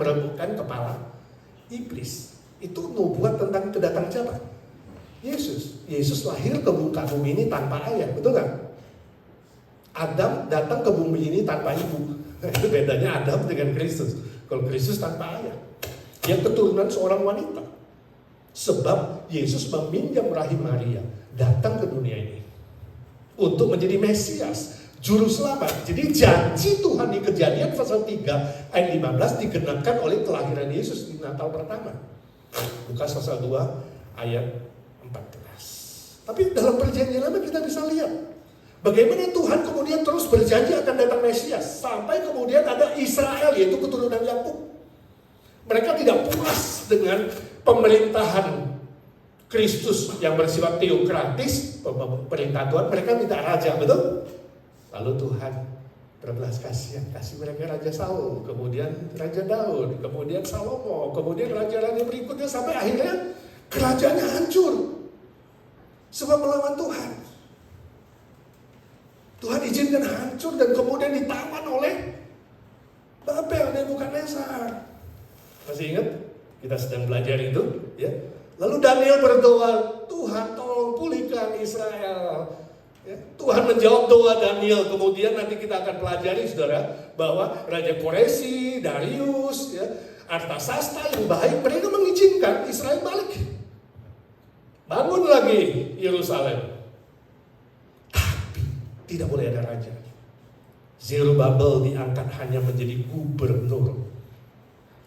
meremukkan kepala iblis. Itu nubuat tentang kedatangan siapa? Yesus. Yesus lahir ke muka bumi ini tanpa ayah, betul nggak? Adam datang ke bumi ini tanpa ibu. Itu bedanya Adam dengan Kristus. Kalau Kristus tanpa ayah, dia keturunan seorang wanita. Sebab Yesus meminjam rahim Maria datang ke dunia ini untuk menjadi Mesias, juru selamat. Jadi janji Tuhan di Kejadian pasal 3 ayat 15 digenapkan oleh kelahiran Yesus di Natal pertama. Lukas pasal 2 ayat 14. Tapi dalam perjanjian lama kita bisa lihat bagaimana Tuhan kemudian terus berjanji akan datang Mesias. Sampai kemudian ada Israel, yaitu keturunan Yakub. Mereka tidak puas dengan pemerintahan Kristus yang bersifat teokratis, perintah Tuhan. Mereka minta raja, betul? Lalu Tuhan berbelas kasihan, kasih mereka Raja Saul, kemudian Raja Daud, kemudian Salomo, kemudian raja-raja berikutnya, sampai akhirnya kerajaannya hancur sebab melawan Tuhan. Tuhan izinkan hancur dan kemudian ditawan oleh Babel, Nebukadnezar. Masih ingat? Kita sedang belajar itu, ya. Lalu Daniel berdoa, Tuhan tolong pulihkan Israel. Ya, Tuhan menjawab doa Daniel. Kemudian nanti kita akan pelajari, saudara, bahwa Raja Koresi, Darius, ya, Artasasta yang baik, mereka mengizinkan Israel balik. Bangun lagi Yerusalem. Tapi tidak boleh ada raja. Zerubabel diangkat hanya menjadi gubernur.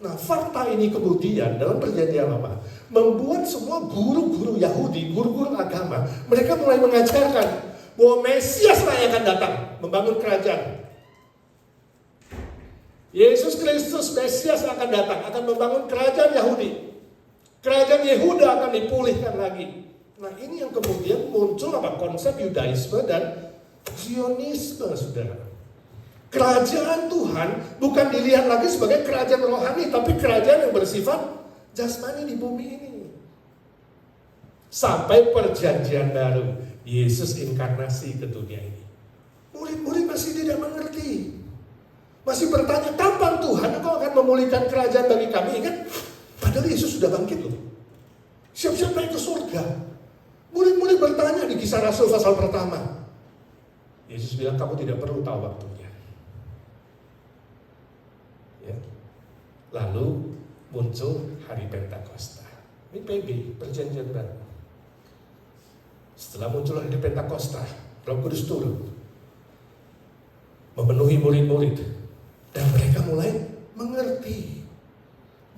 Nah, fakta ini kemudian dalam perjanjian lama membuat semua guru-guru Yahudi, guru-guru agama, mereka mulai mengajarkan bahwa Mesias lah yang akan datang membangun kerajaan. Yesus Kristus Mesias akan datang, akan membangun kerajaan Yahudi. Kerajaan Yehuda akan dipulihkan lagi. Nah, ini yang kemudian muncul apa? Konsep Yudaisme dan Zionisme, saudara. Kerajaan Tuhan bukan dilihat lagi sebagai kerajaan rohani, tapi kerajaan yang bersifat jasmani di bumi ini. Sampai perjanjian baru, Yesus inkarnasi ke dunia ini. Murid-murid masih tidak mengerti. Masih bertanya, kapan Tuhan Engkau akan memulihkan kerajaan bagi kami? Ingat, padahal Yesus sudah bangkit loh. Siap-siap naik ke surga. Murid-murid bertanya di Kisah Rasul pasal pertama. Yesus bilang, kamu tidak perlu tahu waktunya. Ya. Lalu muncul hari Pentakosta. Ini PB, perjanjian baru. Setelah muncul hari Pentakosta, Roh Kudus turun memenuhi murid-murid dan mereka mulai mengerti.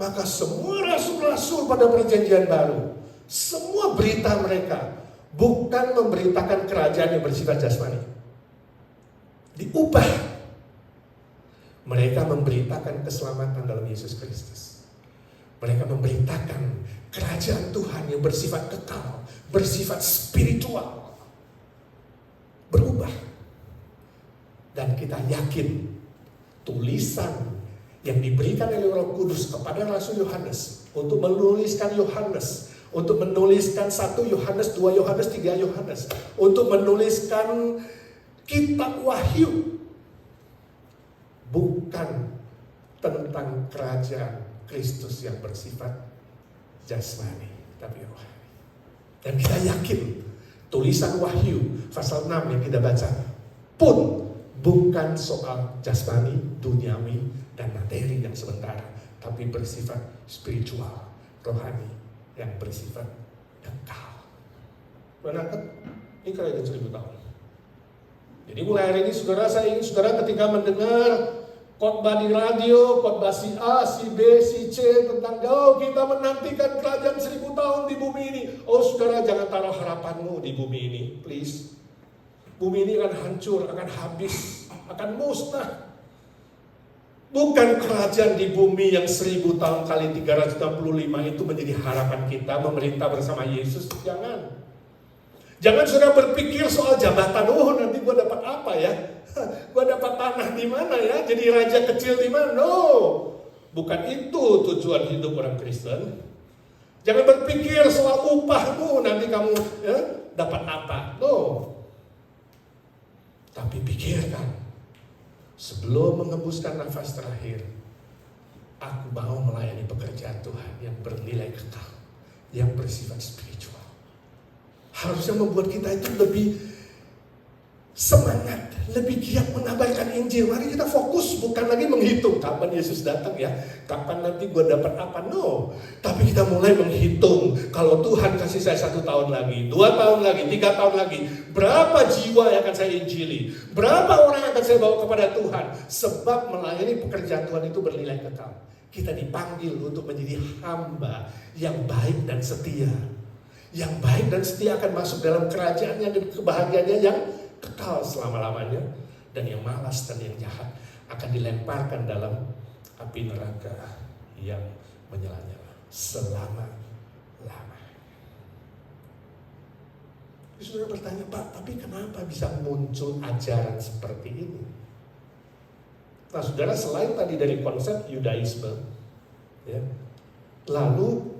Maka semua rasul-rasul pada perjanjian baru, semua berita mereka bukan memberitakan kerajaan yang bersifat jasmani. Diubah. Mereka memberitakan keselamatan dalam Yesus Kristus. Mereka memberitakan kerajaan Tuhan yang bersifat kekal, bersifat spiritual. Berubah. Dan kita yakin tulisan yang diberikan oleh Roh Kudus kepada Rasul Yohanes untuk menuliskan Yohanes, untuk menuliskan 1 Yohanes, 2 Yohanes, 3 Yohanes, untuk menuliskan kitab Wahyu, bukan tentang kerajaan Kristus yang bersifat jasmani, tapi rohani. Dan kita yakin tulisan Wahyu pasal 6 yang kita baca pun bukan soal jasmani, duniawi, dan materi yang sementara, tapi bersifat spiritual, rohani, yang bersifat kekal. Benar kan? Ini kerajaan 1000 tahun. Jadi mulai hari ini saudara, saya ingin saudara ketika mendengar khotbah di radio, khotbah si A, si B, si C tentang kita menantikan kerajaan 1000 tahun di bumi ini. Oh saudara, jangan taruh harapanmu di bumi ini, please. Bumi ini akan hancur, akan habis, akan musnah. Bukan kerajaan di bumi yang 1000 tahun kali 365 itu menjadi harapan kita memerintah bersama Yesus. Jangan. Jangan sudah berpikir soal jabatan, nanti gue dapat apa ya? Gue dapat tanah di mana ya? Jadi raja kecil di mana? No, bukan itu tujuan hidup orang Kristen. Jangan berpikir soal upahmu, nanti kamu dapat apa? No. Tapi pikirkan, sebelum menghembuskan nafas terakhir, Aku mau melayani pekerjaan Tuhan yang bernilai kekal, yang bersifat spiritual. Harusnya membuat kita itu lebih semangat, lebih giat mengabarkan Injil. Mari kita fokus, bukan lagi menghitung kapan Yesus datang ya, kapan nanti gue dapat apa, no. Tapi kita mulai menghitung, kalau Tuhan kasih saya 1 tahun lagi, 2 tahun lagi, 3 tahun lagi, berapa jiwa yang akan saya injili, berapa orang yang akan saya bawa kepada Tuhan. Sebab melayani pekerjaan Tuhan itu bernilai kekal. Kita dipanggil untuk menjadi hamba yang baik dan setia. Yang baik dan setia akan masuk dalam kerajaannya dan kebahagiaannya yang kekal selama-lamanya. Dan yang malas dan yang jahat akan dilemparkan dalam api neraka yang menyala-nyala selama-lamanya. Saudara bertanya, Pak, tapi kenapa bisa muncul ajaran seperti ini? Nah, saudara, selain tadi dari konsep Yudaisme, ya, lalu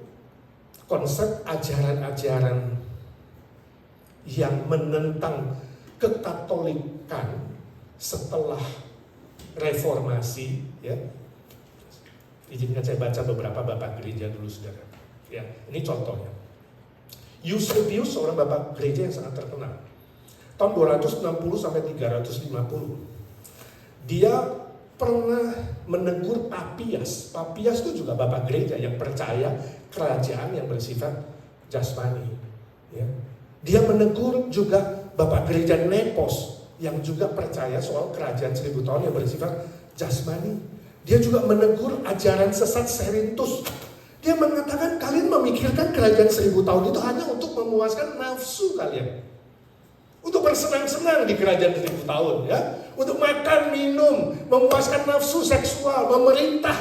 konsep ajaran-ajaran yang menentang kekatolikan setelah reformasi, ya. Izinkan saya baca beberapa bapak gereja dulu, saudara. Ya, ini contohnya. Eusebius, seorang bapak gereja yang sangat terkenal. Tahun 260 sampai 350. Dia pernah menegur Papias. Papias itu juga bapak gereja yang percaya kerajaan yang bersifat jasmani. Ya. Dia menegur juga bapak gereja Nepos yang juga percaya soal kerajaan 1000 tahun yang bersifat jasmani. Dia juga menegur ajaran sesat Serintus. Dia mengatakan kalian memikirkan kerajaan 1000 tahun itu hanya untuk memuaskan nafsu kalian. Untuk bersenang-senang di kerajaan 1000 tahun, ya. Untuk makan, minum, memuaskan nafsu seksual, memerintah,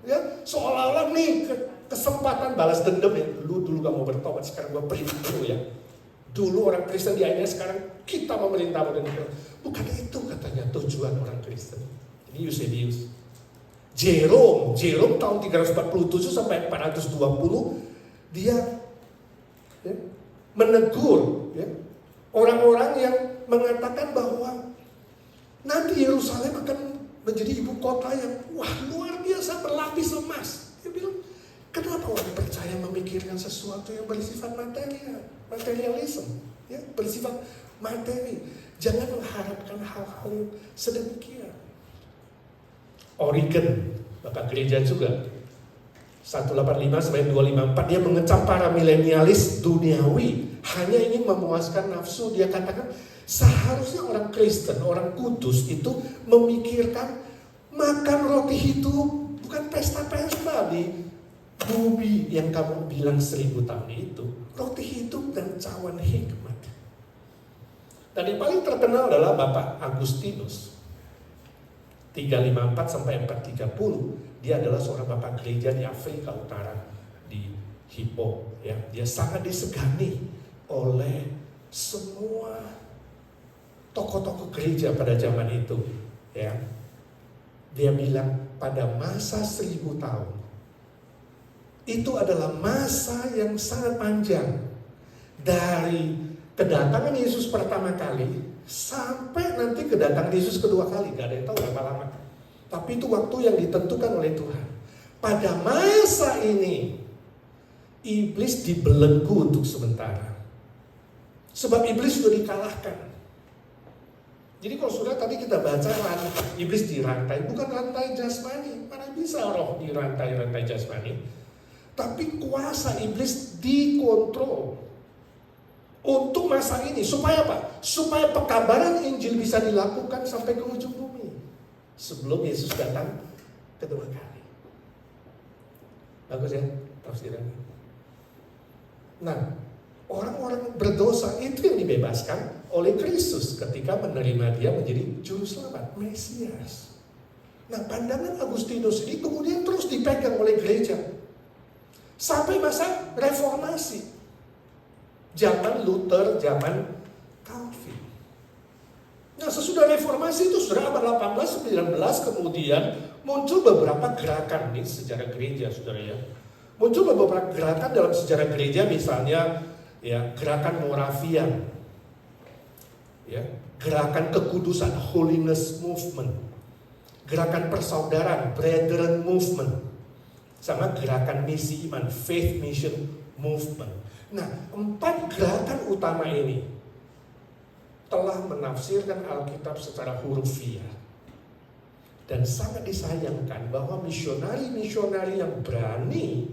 ya. Seolah-olah nih kesempatan balas dendam ya. Dulu kamu bertobat, sekarang gue perintah dulu ya. Dulu orang Kristen dianiaya, sekarang kita memerintah. Bukan itu katanya tujuan orang Kristen. Ini Eusebius. Jerome tahun 347 sampai 420 dia ya, menegur ya, orang-orang yang mengatakan bahwa nanti Yerusalem akan menjadi ibu kota yang luar biasa berlapis emas. Dia bilang, kenapa orang percaya memikirkan sesuatu yang bersifat materialisme, ya, bersifat materi. Jangan mengharapkan hal-hal yang sedemikian. Origen, bapak gereja juga, 185 sampai 254, dia mengecam para milenialis duniawi, hanya ingin memuaskan nafsu. Dia katakan seharusnya orang Kristen, orang kudus itu memikirkan makan roti itu bukan pesta-pesta di bumi yang kamu bilang 1000 tahun itu. Roti hidup dan cawan hikmat. Dan yang paling terkenal adalah Bapak Agustinus, 354 sampai 430. Dia adalah seorang bapak gereja di Afrika Utara, di Hippo, ya. Dia sangat disegani oleh semua tokoh-tokoh gereja pada zaman itu, ya. Dia bilang pada masa 1000 tahun itu adalah masa yang sangat panjang, dari kedatangan Yesus pertama kali sampai nanti kedatangan Yesus kedua kali. Gak ada yang tahu berapa lama. Tapi itu waktu yang ditentukan oleh Tuhan. Pada masa ini iblis dibelenggu untuk sementara. Sebab iblis sudah dikalahkan. Jadi kalau sudah tadi kita baca rantai, iblis dirantai, bukan rantai jasmani. Mana bisa roh dirantai jasmani? Tapi kuasa iblis dikontrol untuk masa ini. Supaya apa? Supaya pekabaran Injil bisa dilakukan sampai ke ujung bumi sebelum Yesus datang kedua kali. Bagus ya tafsirannya. Nah, orang-orang berdosa itu yang dibebaskan oleh Kristus ketika menerima dia menjadi juru selamat, Mesias. Nah, pandangan Agustinus ini kemudian terus dipegang oleh gereja sampai masa reformasi, zaman Luther, zaman Calvin. Nah, sesudah reformasi itu sudah abad 18-19 kemudian muncul beberapa gerakan nih sejarah gereja, saudara ya. Muncul beberapa gerakan dalam sejarah gereja, misalnya ya gerakan Moravian, ya, gerakan kekudusan, Holiness Movement, gerakan persaudaraan, Brethren Movement, sama gerakan misi iman, faith mission movement. Nah, 4 gerakan utama ini telah menafsirkan Alkitab secara hurufiah. Dan sangat disayangkan bahwa misionari-misionari yang berani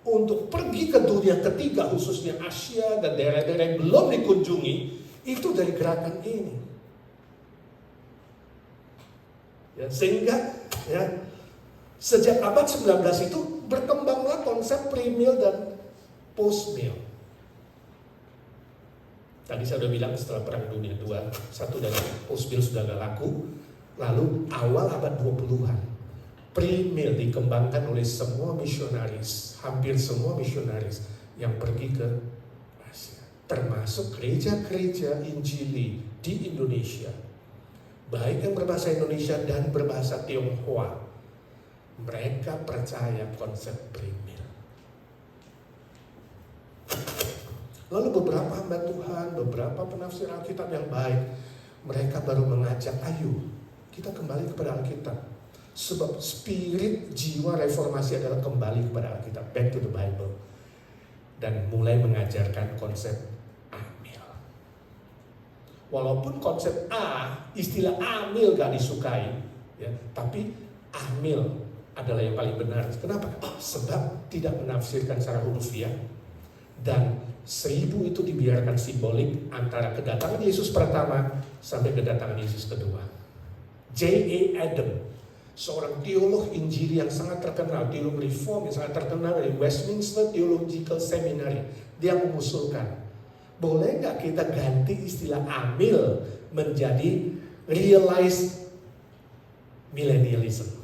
untuk pergi ke dunia ketiga, khususnya Asia dan daerah-daerah yang belum dikunjungi, itu dari gerakan ini. Ya, sehingga sejak abad 19 itu berkembanglah konsep pre-meal dan post-meal. Tadi saya sudah bilang setelah Perang Dunia II, satu dan post-meal sudah gak laku. Lalu awal abad 20-an, pre-meal dikembangkan oleh semua misionaris, hampir semua misionaris yang pergi ke Asia. Termasuk gereja-gereja Injili di Indonesia. Baik yang berbahasa Indonesia dan berbahasa Tionghoa. Mereka percaya konsep pre-meal. Lalu beberapa hamba Tuhan, beberapa penafsir Alkitab yang baik, mereka baru mengajak, ayo kita kembali kepada Alkitab. Sebab spirit jiwa reformasi adalah kembali kepada Alkitab, back to the Bible. Dan mulai mengajarkan konsep amil. Walaupun konsep istilah amil gak disukai, ya, tapi amil adalah yang paling benar. Kenapa? Sebab tidak menafsirkan secara hurufiah. Dan 1000 itu dibiarkan simbolik antara kedatangan Yesus pertama sampai kedatangan Yesus kedua. J.A. Adam, seorang teolog Injili yang sangat terkenal, teolog reform yang sangat terkenal dari Westminster Theological Seminary, dia mengusulkan, boleh nggak kita ganti istilah amil menjadi realized millennialism,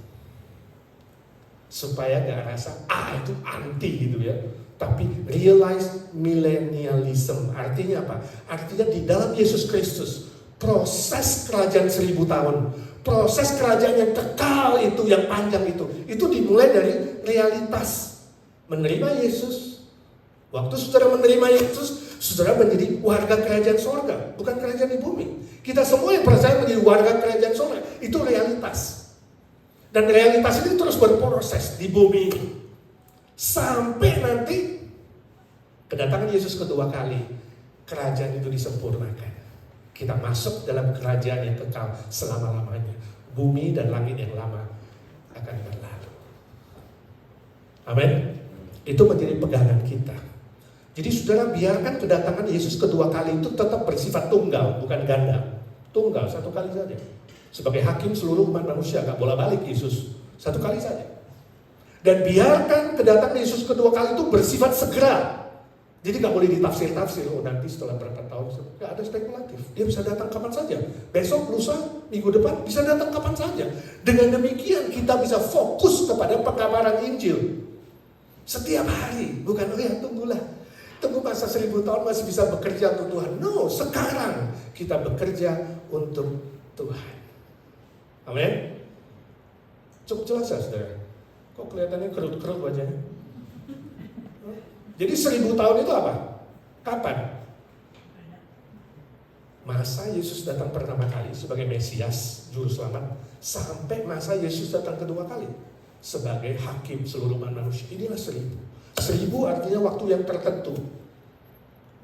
supaya nggak rasa itu anti gitu ya. Tapi realized millennialism artinya apa? Artinya di dalam Yesus Kristus proses kerajaan 1000 tahun, proses kerajaan yang kekal itu, yang panjang itu dimulai dari realitas menerima Yesus. Waktu saudara menerima Yesus, saudara menjadi warga kerajaan sorga, bukan kerajaan di bumi. Kita semua yang percaya menjadi warga kerajaan sorga, itu realitas. Dan realitas ini terus berproses di bumi ini. Sampai nanti kedatangan Yesus kedua kali, kerajaan itu disempurnakan. Kita masuk dalam kerajaan yang kekal selama-lamanya. Bumi dan langit yang lama akan berlalu. Amin. Itu menjadi pegangan kita. Jadi saudara, biarkan kedatangan Yesus kedua kali itu tetap bersifat tunggal, bukan ganda. Tunggal, satu kali saja. Sebagai hakim seluruh umat manusia, gak boleh balik Yesus. Satu kali saja. Dan biarkan kedatangan Yesus kedua kali itu bersifat segera. Jadi gak boleh ditafsir-tafsir, nanti setelah berapa tahun, gak ada spekulatif. Dia bisa datang kapan saja. Besok, lusa, minggu depan, bisa datang kapan saja. Dengan demikian kita bisa fokus kepada pekabaran Injil. Setiap hari, bukan tunggulah. Tunggu masa 1000 tahun masih bisa bekerja untuk Tuhan. No, sekarang kita bekerja untuk Tuhan. Amin. Cukup jelas ya saudara? Kok kelihatannya kerut-kerut wajahnya? Jadi 1000 tahun itu apa? Kapan? Masa Yesus datang pertama kali sebagai Mesias, Juru Selamat, sampai masa Yesus datang kedua kali sebagai hakim seluruh umat manusia. Inilah 1000. 1000 artinya waktu yang tertentu.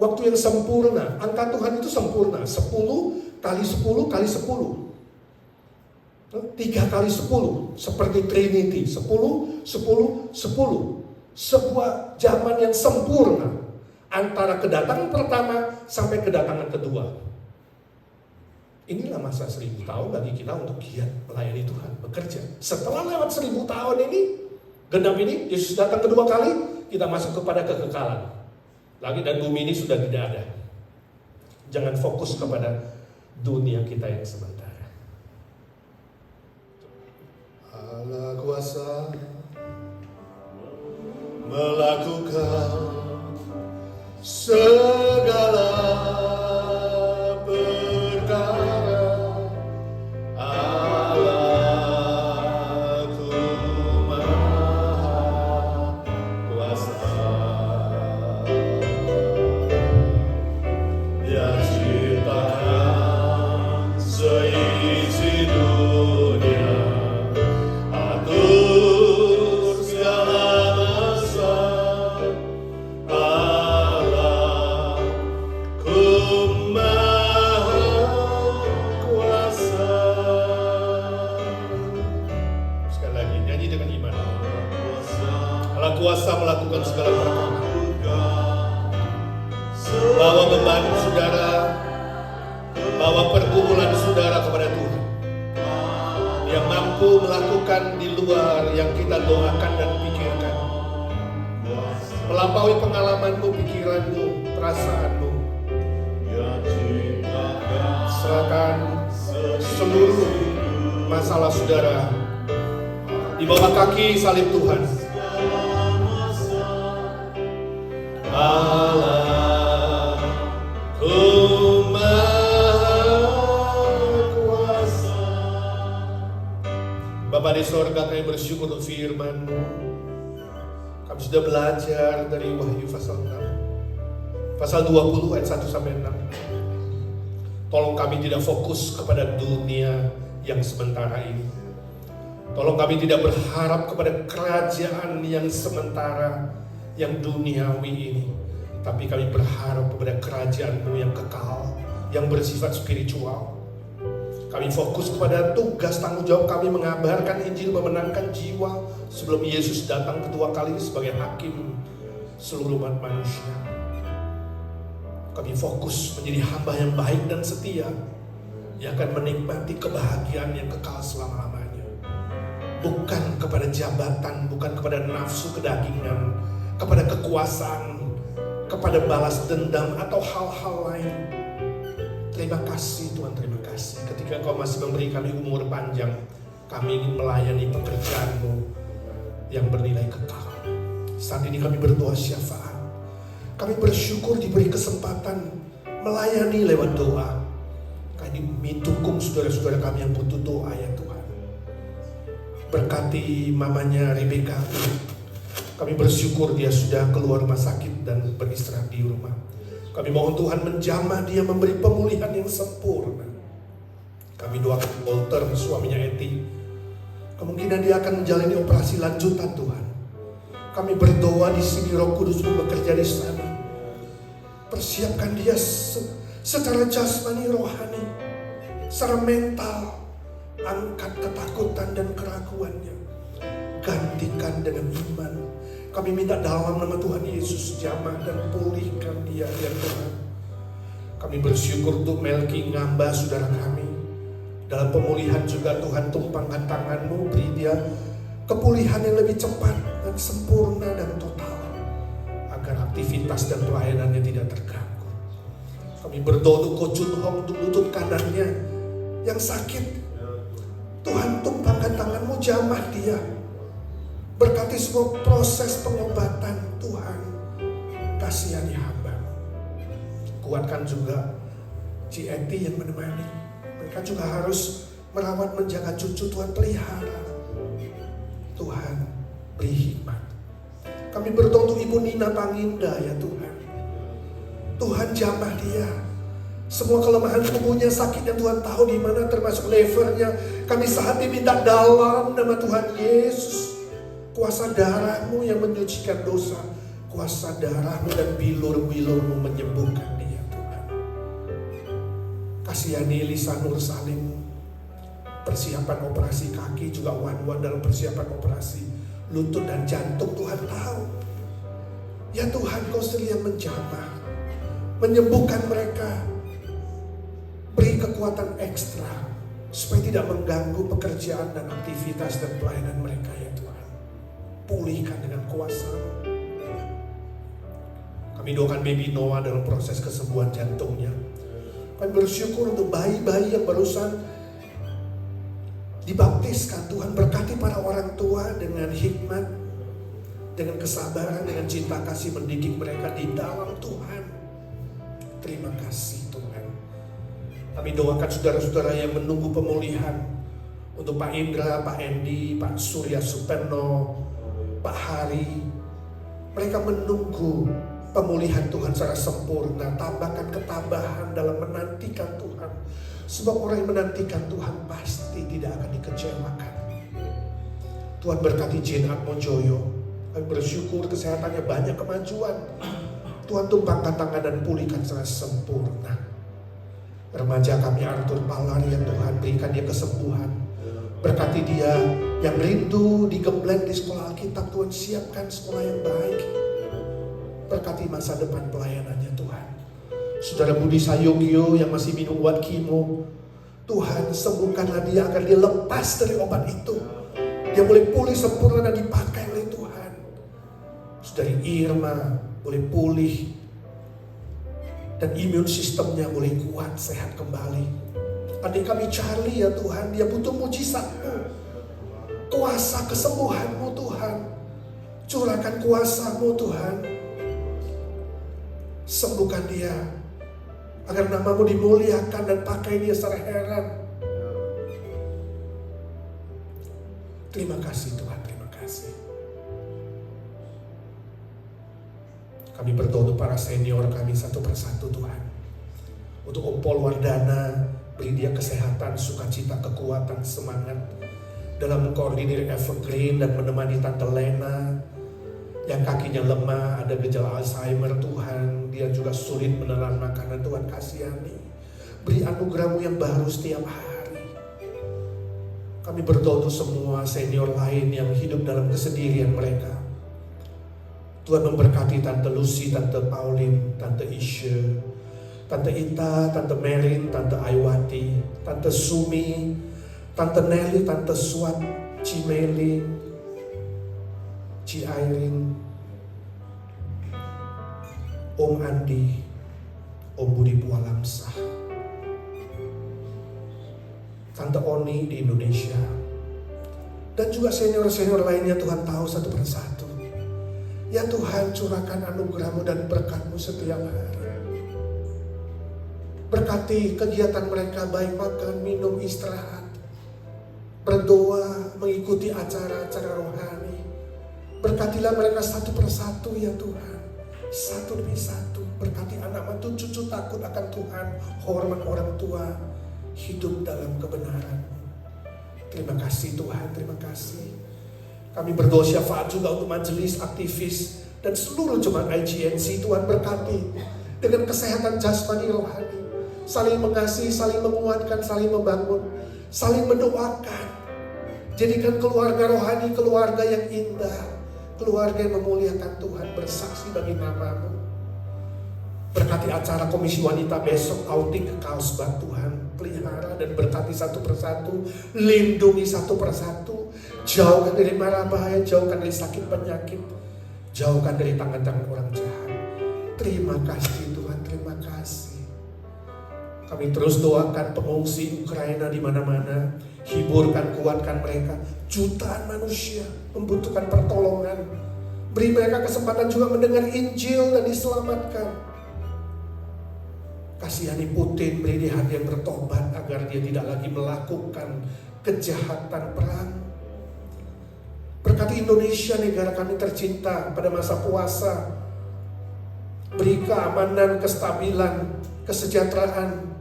Waktu yang sempurna. Angka Tuhan itu sempurna. 10 kali 10 kali 10. 3 kali 10. Seperti Trinity. 10, 10, 10. Sebuah zaman yang sempurna antara kedatangan pertama sampai kedatangan kedua. Inilah masa 1000 tahun bagi kita untuk giat melayani Tuhan, bekerja. Setelah lewat 1000 tahun ini, genap ini, Yesus datang kedua kali, kita masuk kepada kekekalan. Langit dan bumi ini sudah tidak ada. Jangan fokus kepada dunia kita yang sementara. Allah kuasa melakukan segala perkara. Allahku Maha Kuasa, Dia ciptakan seisi dunia, atur kuasa melakukan segala perkara. Bawa beban saudara, bawa pergumulan saudara kepada Tuhan. Yang mampu melakukan di luar yang kita doakan dan pikirkan. Melampaui pengalamanmu, pikiranmu, perasaanmu. Serahkan seluruh masalah saudara di bawah kaki salib Tuhan. Allahku Maha Kuasa. Bapa di sorga, kami bersyukur untuk firman-Mu. Kami sudah belajar dari Wahyu pasal 6, pasal 20 ayat 1 sampai 6. Tolong kami tidak fokus kepada dunia yang sementara ini. Tolong kami tidak berharap kepada kerajaan yang sementara, yang duniawi ini. Tapi kami berharap kepada kerajaan-Mu yang kekal, yang bersifat spiritual. Kami fokus kepada tugas tanggung jawab kami mengabarkan Injil, memenangkan jiwa sebelum Yesus datang kedua kali sebagai hakim seluruh umat manusia. Kami fokus menjadi hamba yang baik dan setia, yang akan menikmati kebahagiaan yang kekal selama-lamanya. Bukan kepada jabatan, bukan kepada nafsu kedagingan, kepada kekuasaan, kepada balas dendam atau hal-hal lain. Terima kasih Tuhan, terima kasih. Ketika Kau masih memberi kami umur panjang, kami ingin melayani pekerjaan-Mu yang bernilai kekal. Saat ini kami berdoa syafaat. Kami bersyukur diberi kesempatan melayani lewat doa. Kami dukung saudara-saudara kami yang butuh doa ya Tuhan. Berkati mamanya Rebecca. Kami bersyukur dia sudah keluar rumah sakit dan beristirahat di rumah. Kami mohon Tuhan menjamah dia, memberi pemulihan yang sempurna. Kami doakan Walter, suaminya Eti. Kemungkinan dia akan menjalani operasi lanjutan Tuhan. Kami berdoa di sini, Roh Kudus bekerja di sana. Persiapkan dia secara jasmani, rohani, secara mental. Angkat ketakutan dan keraguannya, gantikan dengan iman. Kami minta dalam nama Tuhan Yesus, jamah dan pulihkan dia ya Tuhan. Kami bersyukur untuk Melki Ngamba saudara kami. Dalam pemulihan juga Tuhan, tumpangkan tangan-Mu, beri dia kepulihan yang lebih cepat dan sempurna dan total, agar aktivitas dan pelayanannya tidak terganggu. Kami berdoa untuk Ko Chun Hong, untuk lutut kanannya yang sakit. Tuhan, tumpangkan tangan-Mu, jamah dia. Berkati semua proses pengobatan Tuhan. Kasihani hamba. Kuatkan juga Ci Eti yang menemani. Mereka juga harus merawat, menjaga cucu. Tuhan, pelihara. Tuhan, beri hikmat. Kami berdoa untuk Ibu Nina Panginda ya Tuhan. Tuhan, jamah dia. Semua kelemahan tubuhnya, sakitnya Tuhan tahu di mana, termasuk levernya. Kami saat ini minta dalam nama Tuhan Yesus, kuasa darah-Mu yang menyucikan dosa, kuasa darah-Mu dan bilur-bilur-Mu menyembuhkan dia Tuhan. Kasihani Lisa Nur Salim, persiapan operasi kaki, juga Wan-Wan dalam persiapan operasi lutut dan jantung. Tuhan tahu ya Tuhan, Kau sendiri yang menjamah, menyembuhkan mereka. Beri kekuatan ekstra supaya tidak mengganggu pekerjaan dan aktivitas dan pelayanan mereka ya Tuhan. Pulihkan dengan kuasa. Kami doakan baby Noah dalam proses kesembuhan jantungnya. Kami bersyukur untuk bayi-bayi yang barusan dibaptiskan. Tuhan, berkati para orang tua dengan hikmat, dengan kesabaran, dengan cinta kasih mendidik mereka di dalam Tuhan. Terima kasih Tuhan. Kami doakan saudara-saudara yang menunggu pemulihan. Untuk Pak Indra, Pak Endi, Pak Surya Superno, Pak Hari. Mereka menunggu pemulihan Tuhan secara sempurna. Tambahkan ketabahan dalam menantikan Tuhan. Sebab orang yang menantikan Tuhan pasti tidak akan dikecewakan. Tuhan berkati Jane Atmojoyo. Kami bersyukur kesehatannya banyak kemajuan. Tuhan tumpangkan tangan dan pulihkan secara sempurna. Remaja kami Arthur Palar ya Tuhan, berikan dia kesembuhan. Berkati dia yang rindu digembleng di sekolah Alkitab, Tuhan siapkan sekolah yang baik. Berkati masa depan pelayanannya Tuhan. Saudara Budi Sayogyo yang masih minum obat kimo, Tuhan sembuhkanlah dia agar dia lepas dari obat itu. Dia boleh pulih sempurna dan dipakai oleh Tuhan. Saudari Irma boleh pulih dan imun sistemnya boleh kuat, sehat kembali. Adik kami Charlie ya Tuhan, dia butuh mujizat-Mu, kuasa kesembuhan-Mu Tuhan. Curahkan kuasa-Mu Tuhan. Sembuhkan dia agar nama-Mu dimuliakan dan pakai dia secara heran. Terima kasih Tuhan, terima kasih. Kami berdoa untuk para senior kami satu persatu Tuhan. Untuk Om Paul Wardana, beri dia kesehatan, sukacita, kekuatan, semangat dalam mengkoordinir Evergreen dan menemani Tante Lena yang kakinya lemah, ada gejala Alzheimer Tuhan. Dia juga sulit menelan makanan, Tuhan kasihani. Beri anugerah-Mu yang baru setiap hari. Kami berdoa untuk semua senior lain yang hidup dalam kesendirian mereka. Tuhan memberkati Tante Lucy, Tante Pauline, Tante Isha, Tante Ita, Tante Merin, Tante Aiwati, Tante Sumi, Tante Nelly, Tante Swat, Ci Meli, Ci Airin, Om Andi, Om Budi Pualamsah, Tante Oni di Indonesia, dan juga senior-senior lainnya Tuhan tahu satu persatu. Ya Tuhan, curahkan anugerah-Mu dan berkat-Mu setiap hari. Berkati kegiatan mereka, baik makan, minum, istirahat, berdoa, mengikuti acara-acara rohani. Berkatilah mereka satu persatu ya Tuhan, satu demi satu. Berkati anak mantu, cucu takut akan Tuhan, hormat orang tua, hidup dalam kebenaran. Terima kasih Tuhan, terima kasih. Kami berdoa syafaat juga untuk majelis, aktivis, dan seluruh jemaat IGNC. Tuhan berkati dengan kesehatan jasmani rohani. Saling mengasihi, saling menguatkan, saling membangun, saling mendoakan. Jadikan keluarga rohani keluarga yang indah, keluarga yang memuliakan Tuhan, bersaksi bagi nama-Mu. Berkati acara Komisi Wanita besok, outing ke Carlsbad Tuhan. Pelihara dan berkati satu persatu, lindungi satu persatu. Jauhkan dari mara bahaya, jauhkan dari sakit penyakit, jauhkan dari tangan-tangan orang jahat. Terima kasih Tuhan, terima kasih. Kami terus doakan pengungsi Ukraina di mana-mana. Hiburkan, kuatkan mereka. Jutaan manusia membutuhkan pertolongan. Beri mereka kesempatan juga mendengar Injil dan diselamatkan. Kasihani Putin, beri dia hati yang bertobat agar dia tidak lagi melakukan kejahatan perang. Berkati Indonesia, negara kami tercinta pada masa puasa. Beri keamanan, kestabilan, kesejahteraan.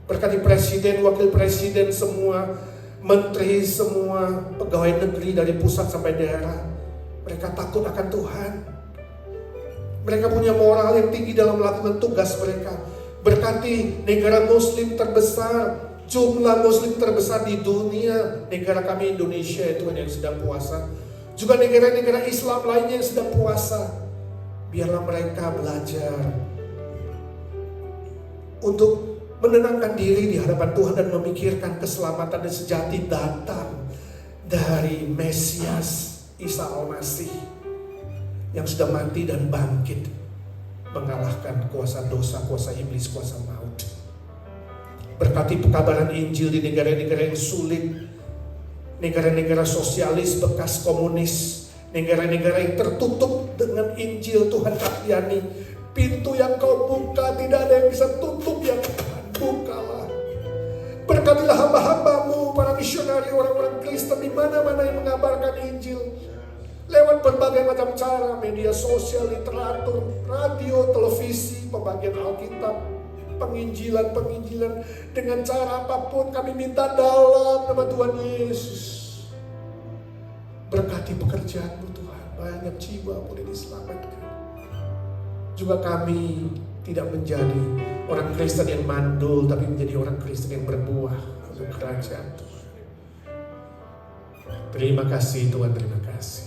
Berkati Presiden, Wakil Presiden, semua menteri, semua pegawai negeri dari pusat sampai daerah. Mereka takut akan Tuhan. Mereka punya moral yang tinggi dalam melakukan tugas mereka. Berkati negara Muslim terbesar, jumlah Muslim terbesar di dunia, negara kami Indonesia itu yang sedang puasa. Juga negara-negara Islam lainnya yang sedang puasa. Biarlah mereka belajar untuk menenangkan diri di hadapan Tuhan dan memikirkan keselamatan dan sejati datang dari Mesias Isa Al-Masih yang sudah mati dan bangkit, mengalahkan kuasa dosa, kuasa iblis, kuasa maut. Berkati pekabaran Injil di negara-negara yang sulit, negara-negara sosialis bekas komunis, negara-negara yang tertutup dengan Injil. Tuhan kasihani, pintu yang Kau buka tidak ada yang bisa tutup ya Tuhan, bukalah. Berkatilah hamba-hamba-Mu, para misionari, orang-orang Kristen di mana-mana yang mengabarkan Injil lewat berbagai macam cara, media sosial, literatur, radio, televisi, pembagian Alkitab, penginjilan dengan cara apapun. Kami minta dalam nama Tuhan Yesus. Berkati pekerjaan-Mu Tuhan, banyak jiwa boleh diselamatkan. Juga kami tidak menjadi orang Kristen yang mandul, tapi menjadi orang Kristen yang berbuah untuk kerajaan Tuhan. Terima kasih Tuhan, terima kasih.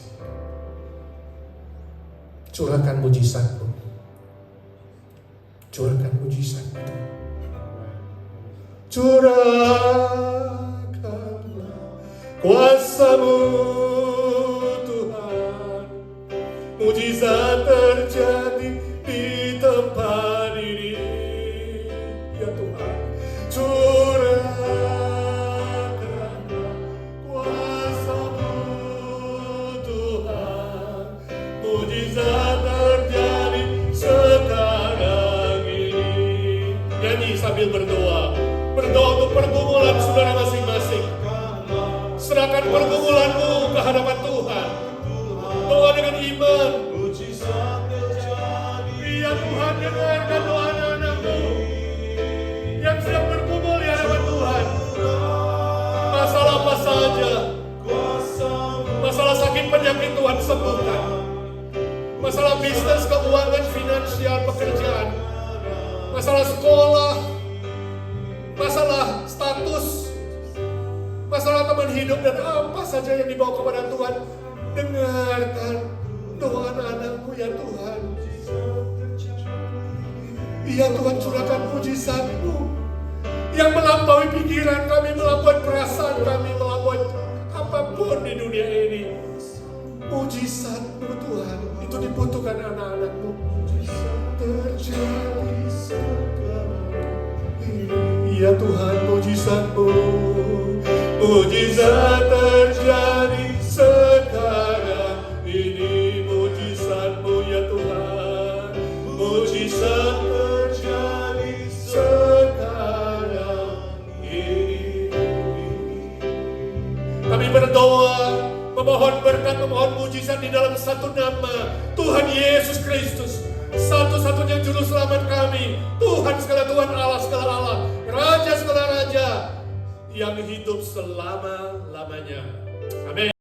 Curahkan mujizat-Mu. Curahkan mujizat-Mu. Curahkanlah kuasa-Mu Tuhan. Mujizat terjadi di tempat ini. Ya Tuhan, curahkanlah kuasa-Mu Tuhan. Mujizat terjadi sekarang ini. Nyanyi sambil berdoa. Berdoa untuk pergumulan saudara masing-masing. Serahkan pergumulanmu ke hadapan Tuhan. Doa dengan iman. Ya Tuhan, dengarkan doa anak-anak-Mu yang sedang bergumul di hadapan Tuhan. Masalah apa saja, masalah sakit penyakit Tuhan sembuhkan. Masalah bisnis, keuangan, finansial, pekerjaan, masalah sekolah, masalah status, masalah teman hidup, dan apa saja yang dibawa kepada Tuhan. Dengarkan doa anak-anak-Mu ya Tuhan. Ya Tuhan, curahkan mujizat-Mu yang melampaui pikiran kami, melampaui perasaan kami, melampaui apapun di dunia ini. Mujizat-Mu Tuhan, itu dibutuhkan anak-anak-Mu. Terjadi sekarang ini. Ya Tuhan, mujizat-Mu, mujizat terjadi sekarang ini. Mujizat-Mu ya Tuhan, mujizat terjadi sekarang ini. Kami berdoa, memohon berkat, memohon mujizat di dalam satu nama, Tuhan Yesus Kristus, satu-satunya juru selamat kami, Tuhan segala Tuhan, Allah segala Allah, Raja segala Raja, yang hidup selama-lamanya.